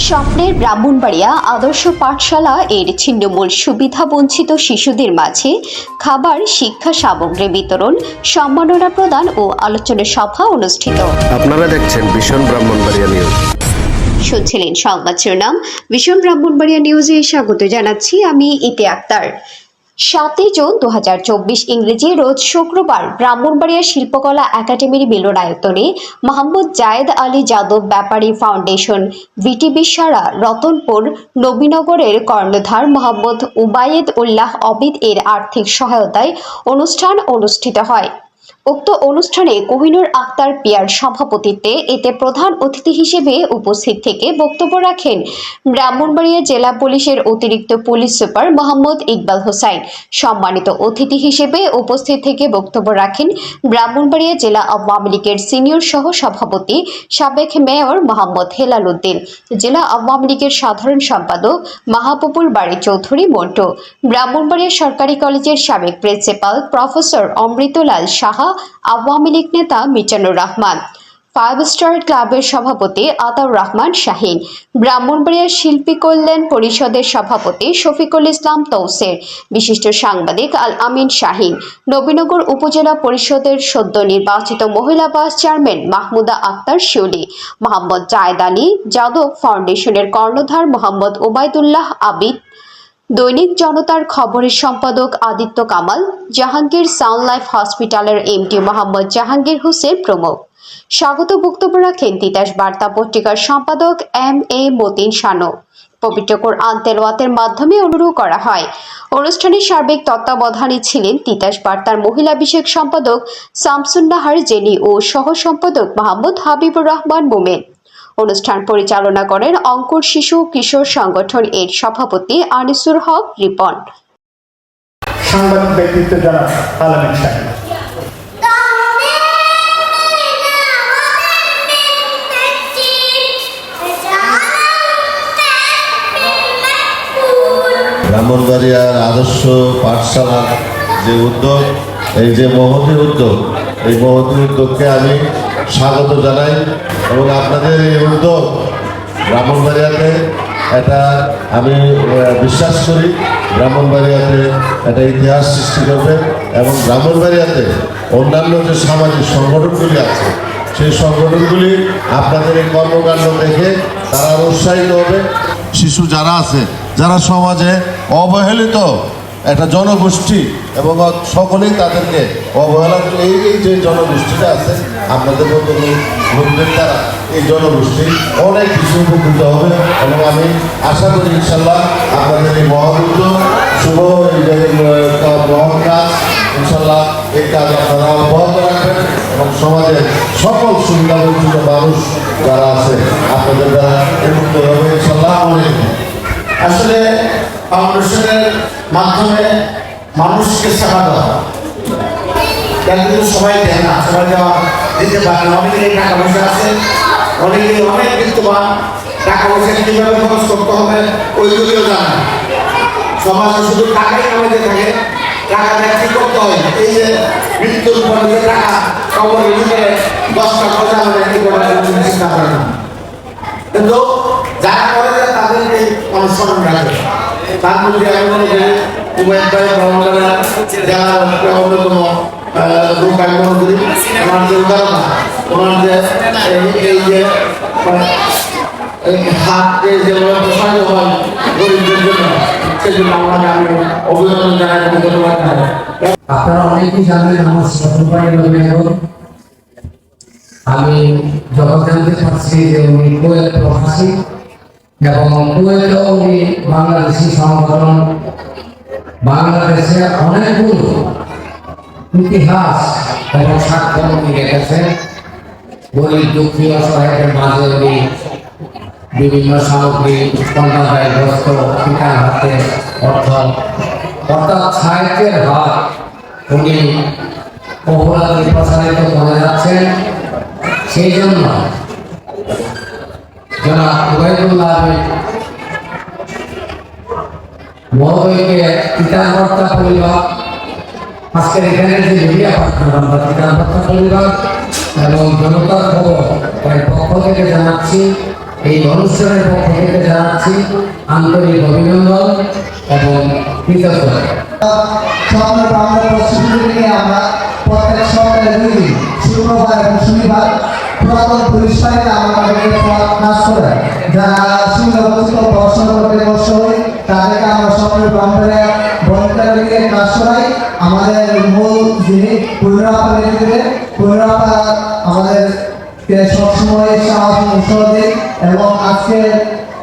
স্বপ্নের ব্রাহ্মণবাড়িয়া আদর্শ পাঠশালা এর ছিন্নমূল সুবিধা বঞ্চিত শিশুদের মাঝে খাবার, শিক্ষা সামগ্রী বিতরণ, সম্মাননা প্রদান ও আলোচনা সভা অনুষ্ঠিত। আপনারা দেখছেন ভীষণ ব্রাহ্মণবাড়িয়া নিউজ। শুনছিলেন সংবাদ শিরোনাম। ভীষণ ব্রাহ্মণবাড়িয়া নিউজে স্বাগত জানাচ্ছি আমি ইতি আক্তার। 7 জুন 2024 ইংরেজি রোজ শুক্রবার ব্রাহ্মণবাড়িয়া শিল্পকলা একাডেমির মিলনায়তনে মোহাম্মদ জায়েদ আলী যাদব ব্যাপারী ফাউন্ডেশন, ভিটিবি সারা, রতনপুর, নবীনগরের কর্ণধার মোহাম্মদ উবায়েদ উল্লাহ অবিদ এর আর্থিক সহায়তায় অনুষ্ঠান অনুষ্ঠিত হয়। উক্ত অনুষ্ঠানে কোহিনুর আক্তার পিয়ার সভাপতিত্বে এতে প্রধান অতিথি হিসেবে উপস্থিত থেকে বক্তব্য রাখেন ব্রাহ্মণবাড়িয়া জেলা পুলিশের অতিরিক্ত পুলিশ সুপার মোহাম্মদ ইকবাল হোসাইন। সম্মানিত অতিথি হিসেবে উপস্থিত থেকে বক্তব্য রাখেন ব্রাহ্মণবাড়িয়া জেলা আওয়ামী লীগের সিনিয়র সহ সভাপতি সাবেক মেয়র মোহাম্মদ হেলাল উদ্দিন, জেলা আওয়ামী লীগের সাধারণ সম্পাদক মাহবুবুল বাড়ি চৌধুরী মন্টু, ব্রাহ্মণবাড়িয়া সরকারি কলেজের সাবেক প্রিন্সিপাল প্রফেসর অমৃতলাল সাহা, আওয়ামী লীগ নেতা মিজানুর রহমান, 5 স্টার ক্লাবের সভাপতি আতাউর রহমান শাহিন, ব্রাহ্মণবাড়িয়া শিল্পী কল্যাণ পরিষদের সভাপতি শফিকুল ইসলাম তৌসের, বিশিষ্ট সাংবাদিক আল আমিন শাহিন, নবীনগর উপজেলা পরিষদের সদ্য নির্বাচিত মহিলা ভাইস চেয়ারম্যান মাহমুদা আক্তার শিউলি, মোহাম্মদ জায়েদ আলী যাদব ফাউন্ডেশনের কর্ণধার মোহাম্মদ ওবায়দুল্লাহ আবিদ, দৈনিক জনতার খবরের সম্পাদক আদিত্য কামাল, জাহাঙ্গীর সাউন্ড লাইফ হসপিটালের এমডি মোহাম্মদ জাহাঙ্গীর হোসেন প্রমুখ। স্বাগত বক্তব্য রাখেন তিতাস বার্তা পত্রিকার সম্পাদক MA মতিন শানু। পবিত্র কোরআন তেলাওয়াতের মাধ্যমে অনুরোধ করা হয়। অনুষ্ঠানে সার্বিক তত্ত্বাবধানে ছিলেন তিতাস বার্তার মহিলা বিষয়ক সম্পাদক শামসুন্নাহার জেনি ও সহ সম্পাদক মোহাম্মদ হাবিবুর রহমান মোমেন। অনুষ্ঠান পরিচালনা করেন অঙ্কুর শিশু কিশোর সংগঠন এর সভাপতি আনিসুর হক রিপন। সাংবাদিক ব্যক্তিত্ব যারা আলামিন সাহেব, ব্রাহ্মণবাড়িয়ার আদর্শ পাঠশালার যে উদ্যোগ, এই যে মহতী উদ্যোগ, এই মহতী উদ্যোগকে আমি স্বাগত জানাই এবং আপনাদের এই উদ্যোগ ব্রাহ্মণবাড়িয়াতে এটা আমি বিশ্বাস করি ব্রাহ্মণবাড়িয়াতে একটা ইতিহাস সৃষ্টি করবে এবং ব্রাহ্মণবাড়িয়াতে অন্যান্য যে সামাজিক সংগঠনগুলি আছে সেই সংগঠনগুলি আপনাদের এই কর্মকাণ্ড দেখে তারা উৎসাহিত হবে। শিশু যারা আছে, যারা সমাজে অবহেলিত একটা জনগোষ্ঠী এবং সকলেই তাদেরকে অবহেলা, এই যে জনগোষ্ঠীটা আছে আপনাদের মতো লোকদের দ্বারা এই জনগোষ্ঠী অনেক কিছু উপকৃত হবে এবং আমি আশা করি ইনশাল্লাহ আপনাদের এই মহাউদ্যোগ শুভ এই যে মহৎ কাজ ইনশাল্লাহ এই কাজ আপনারা অব্যাহত রাখবেন এবং সমাজের সকল সুবিধা বঞ্চিত মানুষ যারা আছে আপনাদের দ্বারা উপকৃত হবে ইনশাল্লাহ। আসলে ফাউন্ডেশনের মাধ্যমে মানুষকে সেবা দেওয়া, কিন্তু সবাই দেয় না, সবাই দেওয়া দিতে পারে না। অনেকেই টাকা পয়সা আছে, অনেকেই অনেক বিত্তবান, টাকা পয়সা কীভাবে খরচ করতে হবে ওইগুলিও জানে। সমাজে শুধু টাকাই কামাইতে থাকে, টাকা দিয়ে কী করতে হয়, এই যে মৃত্যুর পরে যে টাকা কবরের ভিতরে 10টা খরচা হবে কি করে চিন্তা করে না। কিন্তু যারা করে যায় তাদেরকে অনুসরণ রাখে। তার মধ্যে আমি মনে করি উবায়েদ ভাই ব্রাহ্মণবাড়িয়া জেলার অন্যতম লোক আমি মনে করি। ওনার যে উদাহরণ, ওনার যে এই যে হাত যেভাবে প্রসারিত হয় গরিবদের জন্য, সেজন্য আমাকে আমি অভিনন্দন জানাই, ধন্যবাদ জানাই। আপনারা অনেকেই জানেন আমার শ্বশুরবাড়ি নবীনগর। আমি যখন জানতে পারছি যে উনি কুয়েত প্রবাসী এবং কুয়েতেও উনি বাংলাদেশি সংগঠন, বাংলাদেশে অনেকগুলো ইতিহাস এবং সাক্ষ্য উনি রেখেছেন। গরিব দুঃখী অসহায়ের মাঝে উনি বিভিন্ন সামগ্রী, কন্যাদায় বস্ত্র, পিতার হাতে অর্থ, অর্থাৎ সাহিত্যের হাত উনি অপরাধী প্রসারিত করে যাচ্ছেন। সেই জন্য জনাব ওবায়দুল্লাহ আবিদ মহোদয়কে তিতাসবার্তা পরিবার, আজকের এখানে যে মিডিয়া পার্টনার আমরা তিতাসবার্তা পরিবার এবং জনতার খবর পক্ষ থেকে জানাচ্ছি এই অনুষ্ঠানের পক্ষ থেকে জানাচ্ছি আন্তরিক অভিনন্দন এবং কৃতজ্ঞতা। স্বপ্নের বাংলা প্রস্তুতি নিয়ে আমরা প্রত্যেক সপ্তাহে 2 দিন শুক্রবার এবং শনিবার পুরাতন পুলিশ বাড়িতে আমাদেরকে ক্লাস করে যারা সুন্দরবঞ্চিত পড়াশোনা করতে কষ্ট হয় তাদেরকে আমরা স্বপ্নের বাংলা ভলেন্টারিকে ক্লাস করাই। আমাদের মূল যিনি পূর্ণাপা নেতৃত্বে পূর্ণাপা আমাদের সবসময় উৎসাহ দিন এবং আজকে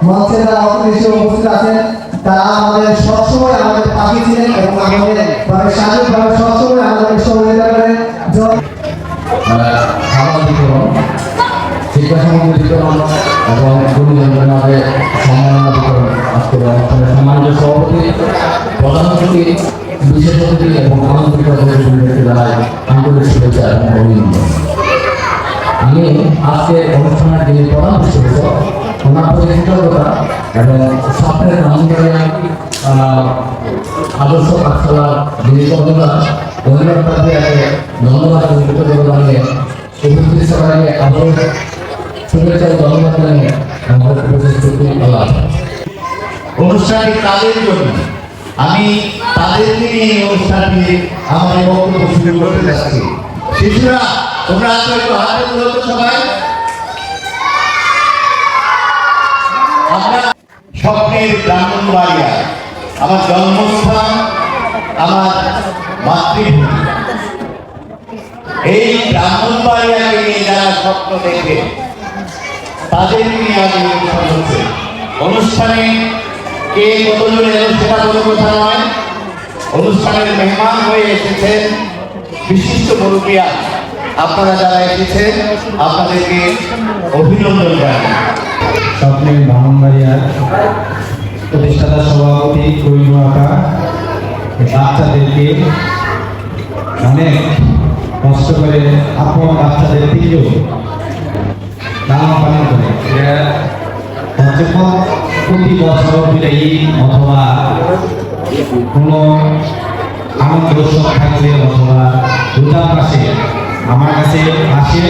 মঞ্চে যারা অতিথি উপস্থিত আছেন তারা আমাদের সবসময় আমাদের পাশে ছিলেন এবং আমাদের শারীরিকভাবে সবসময় আমাদের সহযোগিতা করেন। খাবার বিতরণ, শিক্ষা সামগ্রী বিতরণ এবং গুণীজনভাবে সম্মাননা বিতরণ আজকের অনুষ্ঠানের সম্মানিত সভাপতি, প্রধান অতিথি, বিশেষ অতিথি এবং আন্তরিক অতিথিকে জানাই আন্তরিক শুভেচ্ছা এবং অভিনন্দন। আমি আজকে অনুষ্ঠানের যিনি প্রধান বিশেষজ্ঞ ওনার প্রতি কৃতজ্ঞতা এবং স্বপ্নের ব্রাহ্মণবাড়িয়া আদর্শ পাঠশালার যিনি কর্মকর্তা অভিনন্দনকে ধন্যবাদ এবং কৃতজ্ঞতা জানিয়ে উপস্থিত সবাইকে আবারও শুভেচ্ছা ও ধন্যবাদ জানিয়ে আমাদের উপস্থিতি আল্লাহ। অনুষ্ঠানটি কাদের জন্য, আমি তাদেরকে নিয়ে এই অনুষ্ঠানটি আমার এই বক্তব্য শুরু করতে যাচ্ছি। শিশুরা তোমরা আজকে একটু হাতে তুলো তো সবাই। আমরা স্বপ্নের ব্রাহ্মণবাড়িয়া, আমার জন্মস্থান, আমার মাতৃভূমি। এই ব্রাহ্মণবাড়িয়াকে নিয়ে যারা স্বপ্ন দেখে তাদের নিয়ে আজ এই অনুষ্ঠান হচ্ছে। অনুষ্ঠানে কে কতজন এলো সেটা কোনো কথা নয়, অনুষ্ঠানের মেহমান হয়ে এসেছেন বিশিষ্ট মুরব্বিয়া। আপনারা যারা এসেছেন আপনাদেরকে অভিনন্দন জানাই। স্বপ্নের ব্রাহ্মণবাড়িয়ার প্রতিষ্ঠাতা সভাপতি করিম আকা বাচ্চাদেরকে অনেক কষ্ট করে আপন বাচ্চাদের থেকেও লালন পালন করে প্রতি বছর বিদায়ী অথবা কোনো আনন্দ উৎসব থাকলে অথবা রোজার পাশে আমার কাছে আসে,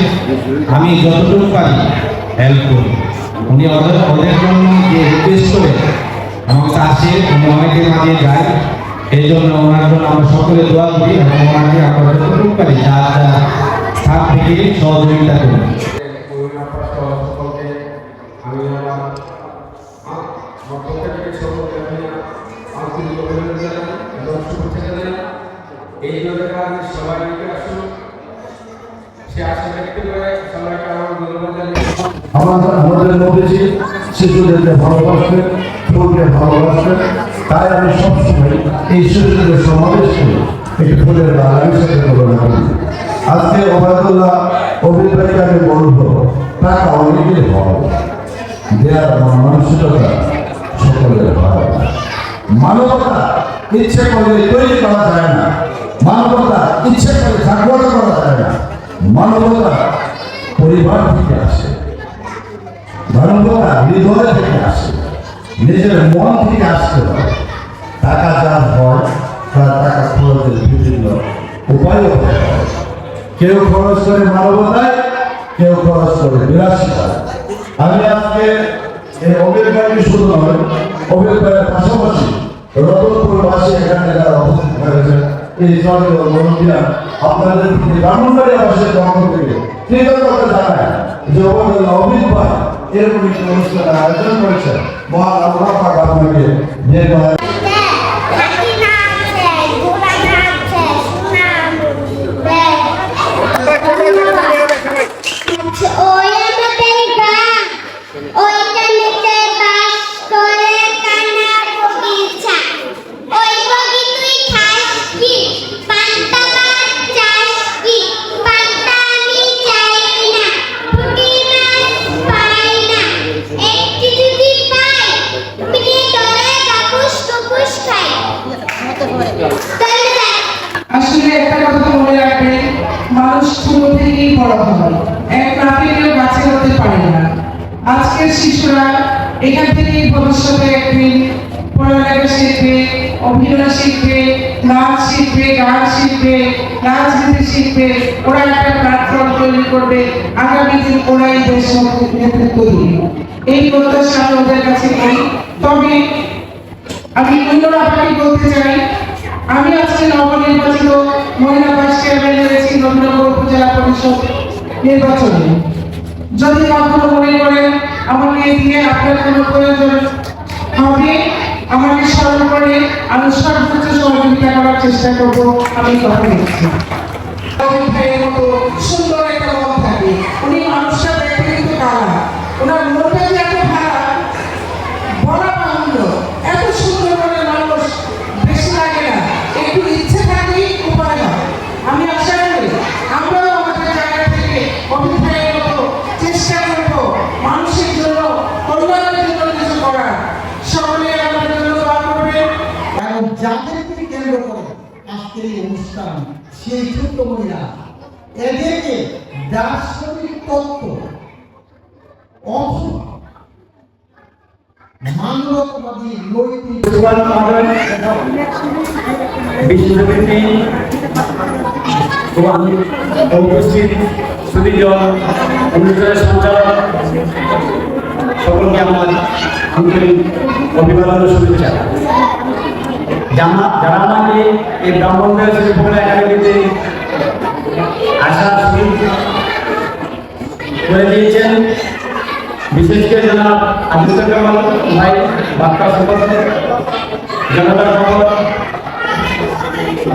আমি যতটুকু পারি হেল্প করি। উনি ওদের জন্য যে রিকোয়েস্ট করে আমার কাছে আসে, উনি অনেকের মাঝে যায়। এই জন্য ওনার জন্য আমরা সকলে দোয়া করি এবং ওনাকে আমরা যতটুকু পারি যা যা স্থান থেকে সহযোগিতা করি। এই জায়গায় সবাই আসুন, সে আশা ব্যক্ত করে সবাইকে আমার ধন্যবাদ জানিয়ে আমাদের মধ্যে শিশুদেরকে ভালোবাসবেন, ফুলকে ভালোবাসবেন। তাই আমি সবসময় এই শিশুদের সমাবেশ করি একটি ফুলের বাগানের সাথে তুলনা করি। আজকে ওবায়দুল্লাহ অভিপ্রায়কে আমি বলবো টাকা অনেকের হয়, দেয়ার মানসিকতা সকলের হয়। মানবতা ইচ্ছে করলে তৈরি করা যায় না, মানবতা ইচ্ছে করে জাগ্রত করা যায় না। মানবতা পরিবার থেকে আসে, মানবতা হৃদয় থেকে আসে, নিজের মন থেকে আসতে হয়। টাকা যা হয় তার টাকা খরচের বিভিন্ন উপায়ও হয়। কেউ খরচ করে মানবতায়, কেউ খরচ করে বিলাসিতায়। আমি আজকে এই অভিজ্ঞতাটি শুধু নয়, অভিজ্ঞতার পাশাপাশি রতনপুরবাসী এখানে যারা উপস্থিত হয়েছে এই জলের মন্দিরা আপনাদের ব্রাহ্মণবাড়িয়াবাসীর পক্ষ থেকে কৃতজ্ঞতা জানায় যে অভিজ্ঞতা এরকম একটি অনুষ্ঠানের আয়োজন করেছেন। মহান আল্লাহ পাক আপনাকে দীর্ঘায়ু আসলে একটা কথা মনে রাখবেন, মানুষ ছোট থেকেই বড় হয়, এক নাপিতেও গাছে হতে পারে না। আজকের শিশুরা এখান থেকেই ভবিষ্যতে একদিন পড়ালেখা শিখবে, অভিনয় শিখবে, নাচ শিখবে, গান শিখবে, রাজনীতি শিখবে, ওরা একটা প্ল্যাটফর্ম তৈরি করবে, আগামী দিন ওরাই দেশ নেতৃত্ব দিবে। এই প্রত্যাশা আমি ওদের কাছে করি। তবে আমি অন্যরাকে বলতে চাই, আমি আজকে নবনির্বাচিত মহিলা ভাইস চেয়ারম্যান হয়েছি নবীনগর উপজেলা পরিষদ নির্বাচনে। যদি কখনো মনে করেন আমাকে দিয়ে আপনার কোনো প্রয়োজন হবে, আমাকে স্মরণ করে আমি সর্বোচ্চ সহযোগিতা করার চেষ্টা করব। আমি কথা দিচ্ছি। সুন্দর একটা মন থাকে, উনি মানুষটা দেখতে কিন্তু কালা, ওনার মনটা যে এত ভালো বলা বাহুল্য, এত সুন্দর করে মানুষ বেশি লাগে না, একটু ইচ্ছে থাকলেই উপায় হয়। আমি আশা করি আমরাও আমাদের জায়গা থেকে অভিপ্রায়ের মতো চেষ্টা করব মানুষের জন্য, কল্যাণের জন্য কিছু করার। সকলে আমাদের জন্য দোয়া করবেন। এবং যাদেরকে কেন্দ্র করে আজকের এই অনুষ্ঠান, সেই ছোট্ট মহিলা, এদেরকে দার্শনিক তত্ত্ব অথবা মানবতাবাদী নৈতিক বিশ্বব্যাপী উপস্থিত সুদীজন অনুষ্ঠানের সঞ্চালক সকলকে আমার আন্তরিক অভিবাদন ও শুভেচ্ছা। যারা আমাকে এই ব্রাহ্মণবাড়িয়া শিল্পকলা একাডেমিতে আসার সুযোগ করে দিয়েছেন, বিশেষ করে জনাব আদিত্য কামাল ভাই, বাক্কা সম্পাদক, জনতার খবর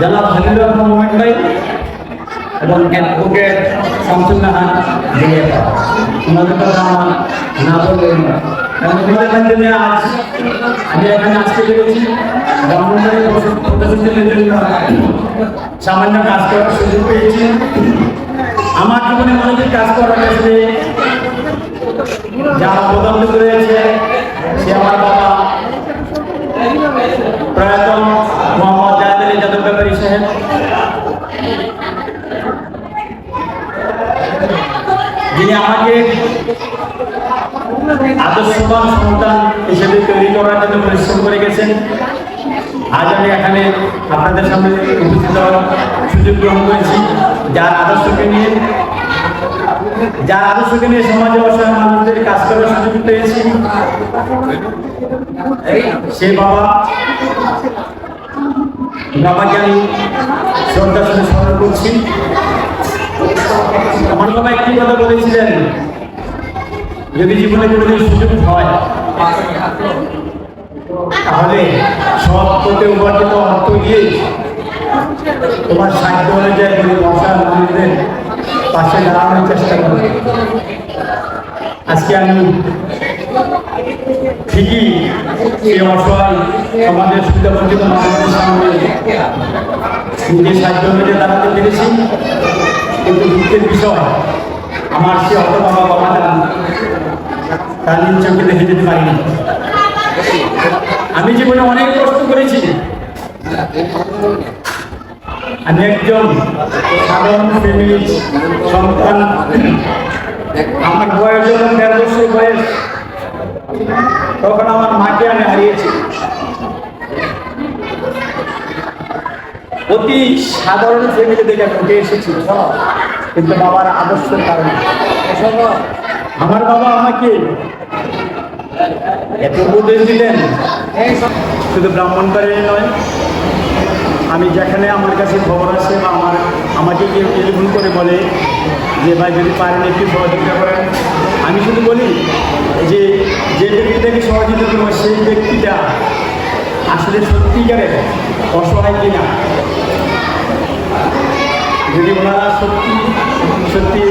জনাব হালিলুর রহমান মোমেন ভাই এবং অ্যাডভোকেট শামসুন্নাহার জিয়া, ওনাদের কথা আমার না বললেন না। কারণ তোমাদের মাধ্যমে আজ আমি এখানে আসতে পেরেছি, ব্রাহ্মণবাড়িয়া প্রশাসনের জন্য সামান্য কাজ করার সুযোগ পেয়েছি। আমার জীবনে মনোযোগ কাজ করার ক্ষেত্রে যা অবদান রয়েছে সে আমার বাবা প্রয়াত মোহাম্মদ জাহেদ আলী যাদব ব্যাপারী সাহেব, যিনি আমাকে আদর্শবান সন্তান হিসেবে তৈরি করার জন্য পরিশ্রম করে গেছেন। আজ আমি এখানে আপনাদের সামনে উপস্থিত হওয়ার সুযোগ গ্রহণ করেছি, যার আদর্শকে নিয়ে সমাজে অসহায় মানুষদের কাজ করার সুযোগ পেয়েছি। সে বাবাকে আমি শ্রদ্ধার সাথে স্মরণ করছি। আমার বাবা একটি কথা বলেছিলেন, যদি জীবনে কোনোদিন সুযোগ হয় তাহলে সৎ পথে উপার্জিত অর্থ দিয়ে তোমার সাহিত্য অনুযায়ী অসহায় মানুষদের পাশে দাঁড়ানোর চেষ্টা করবে। আজকে আমি ঠিকই এই অসহায় সমাজের সুবিধাবঞ্চিত মানুষদের সামনে নিজের সাহিত্য অনুযায়ী দাঁড়াতে পেরেছি, কিন্তু দুঃখের বিষয় আমার সে হতভাগা বাবাটা তার নিজ চোখে দেখে যেতে পারিনি। আমি জীবনে অনেক কষ্ট করেছি। আমি একজন সাধারণ ফ্যামিলির সন্তান। আমার বয়স যখন ১৩ বছর বয়স, তখন আমার মাকে আমি হারিয়েছি। অতি সাধারণ ফ্যামিলি থেকে আমি উঠে এসেছি, কিন্তু বাবার আদর্শের কারণে। আমার বাবা আমাকে এত উপদেশ দিলেন, শুধু ব্রাহ্মণবাড়িয়ায় নয়, আমি যেখানে আমার কাছে খবর আসে বা আমাকে কেউ টেলিফোন করে বলে যে ভাই যদি পারেন একটু সহযোগিতা করেন, আমি শুধু বলি যে ব্যক্তিটাকে সহযোগিতা করবো সেই ব্যক্তিটা আসলে সত্যিকারের অসহায় কিনা। যদি ওনারা সত্যি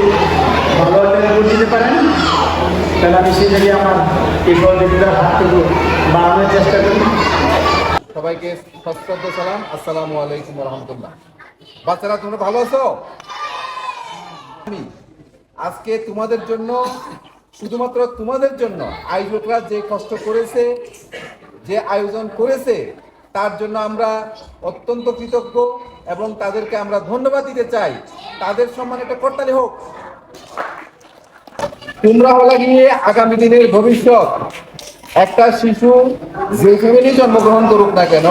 ভালো করে দিতে পারেন, তাহলে আমি সেই জায়গায় আমার এই সহযোগিতার হাতটুকু বাড়ানোর চেষ্টা করি। সবাইকে সশ্রদ্ধ সালাম, আসসালামু আলাইকুম রহমতুল্লাহ। বাচ্চারা তোমরা ভালো আছো? আমি আজকে তোমাদের জন্য, শুধুমাত্র তোমাদের জন্য আয়োজকরা যে কষ্ট করেছে, যে আয়োজন করেছে, তার জন্য আমরা অত্যন্ত কৃতজ্ঞ এবং তাদেরকে আমরা ধন্যবাদ দিতে চাই। তাদের সম্মান একটা করতালি হোক। তোমরা হলো গিয়ে আগামী দিনের ভবিষ্যৎ। একটা শিশু যে ফ্যামিলি জন্মগ্রহণ করুক না কেন,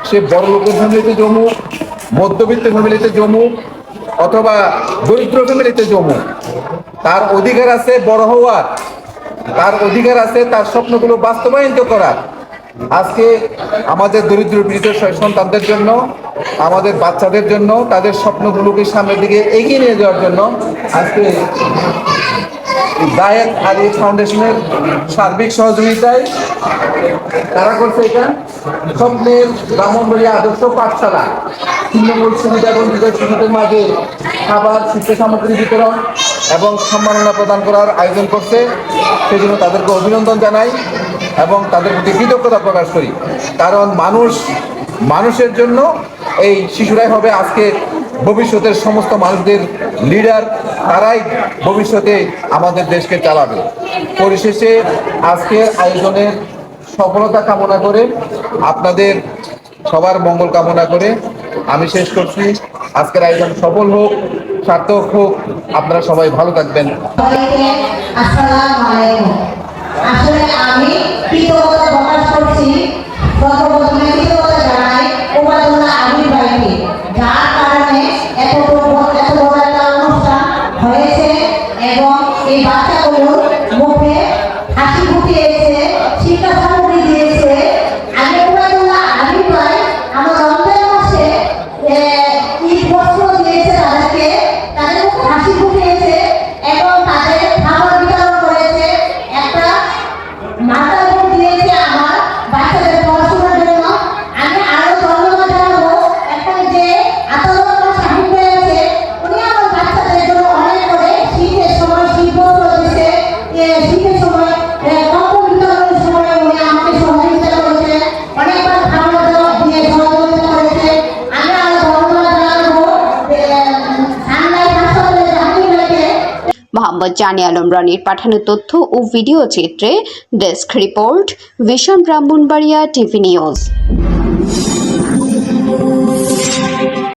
সে বড় লোকের ফ্যামিলিতে জমুক, মধ্যবিত্ত ফ্যামিলিতে জমুক, অথবা দরিদ্র ফ্যামিলিতে জমুক, তার অধিকার আছে বড় হওয়ার, তার অধিকার আছে তার স্বপ্নগুলো বাস্তবায়িত করার। আজকে আমাদের দরিদ্র পীড়িত সন্তানদের জন্য, আমাদের বাচ্চাদের জন্য, তাদের স্বপ্নগুলোকে সামনের দিকে এগিয়ে নিয়ে যাওয়ার জন্য আজকে দায়ের আলী ফাউন্ডেশনের সার্বিক সহযোগিতায় তারা করছে এটা স্বপ্নের ব্রাহ্মণবাড়িয়া আদর্শ পাঠশালা তৃণমূল সুবিধা বঞ্চিত শিশুদের মাঝে খাবার, শিক্ষা সামগ্রী বিতরণ এবং সম্মাননা প্রদান করার আয়োজন করছে। সেজন্য তাদেরকে অভিনন্দন জানাই এবং তাদের প্রতি কৃতজ্ঞতা প্রকাশ করি। কারণ মানুষের জন্য এই শিশুরাই হবে আজকে ভবিষ্যতের সমস্ত মানুষদের লিডার, তারাই ভবিষ্যতে আমাদের দেশকে চালাবে। পরিশেষে আজকের আয়োজনের সফলতা কামনা করে, আপনাদের সবার মঙ্গল কামনা করে আমি শেষ করছি। আজকের আয়োজন সফল হোক, সার্থক হোক। আপনারা সবাই ভালো থাকবেন। সবাইকে আসসালামু আলাইকুম। আসলে আমি কৃতজ্ঞতা প্রকাশ করছি, সর্বপ্রথমে কৃতজ্ঞতা জানাই ওবায়দুল্লাহ আমির ভাইকে, যার কারণে এত বড় একটা অনুষ্ঠান হয়েছে এবং এই বাচ্চাগুলোর মুখে হাসি ফুটিয়েছে, শিক্ষা সামগ্রী দিয়েছে। আগে ওবায়দুল্লাহ আমির ভাই আমার রমজান মাসে ঈদ বস্ত্র দিয়েছে তাদেরকে, তাদের মুখে হাসি ফুটিয়েছে এবং তাদের খাবার বিতরণ করেছে, একটা মাথা দিয়েছে আমার বাচ্চাদের পড়াশোনার জন্য। আমি আরো ধন্যবাদ জানাবো এখন যে আতাউল্লাহ সাহেব আছে, উনি আমার বাচ্চাদের জন্য অনেক করে শীতের সময় শীত বস্ত্র দিয়েছে, শীতের সময় কম্বল বিতরণের সময় উনি আমাকে সহযোগিতা করেছে, অনেকবার খাবার দাবার দিয়ে সহযোগিতা করেছে। আমি আরো ধন্যবাদ জানাবো সাংবাদিক হাসপাতালের জাহাঙ্গীর ভাইকে। মোহাম্মদ জানি আলম রনির পাঠানো তথ্য ও ভিডিও চিত্রে desk report vision Brahmanbaria TV news.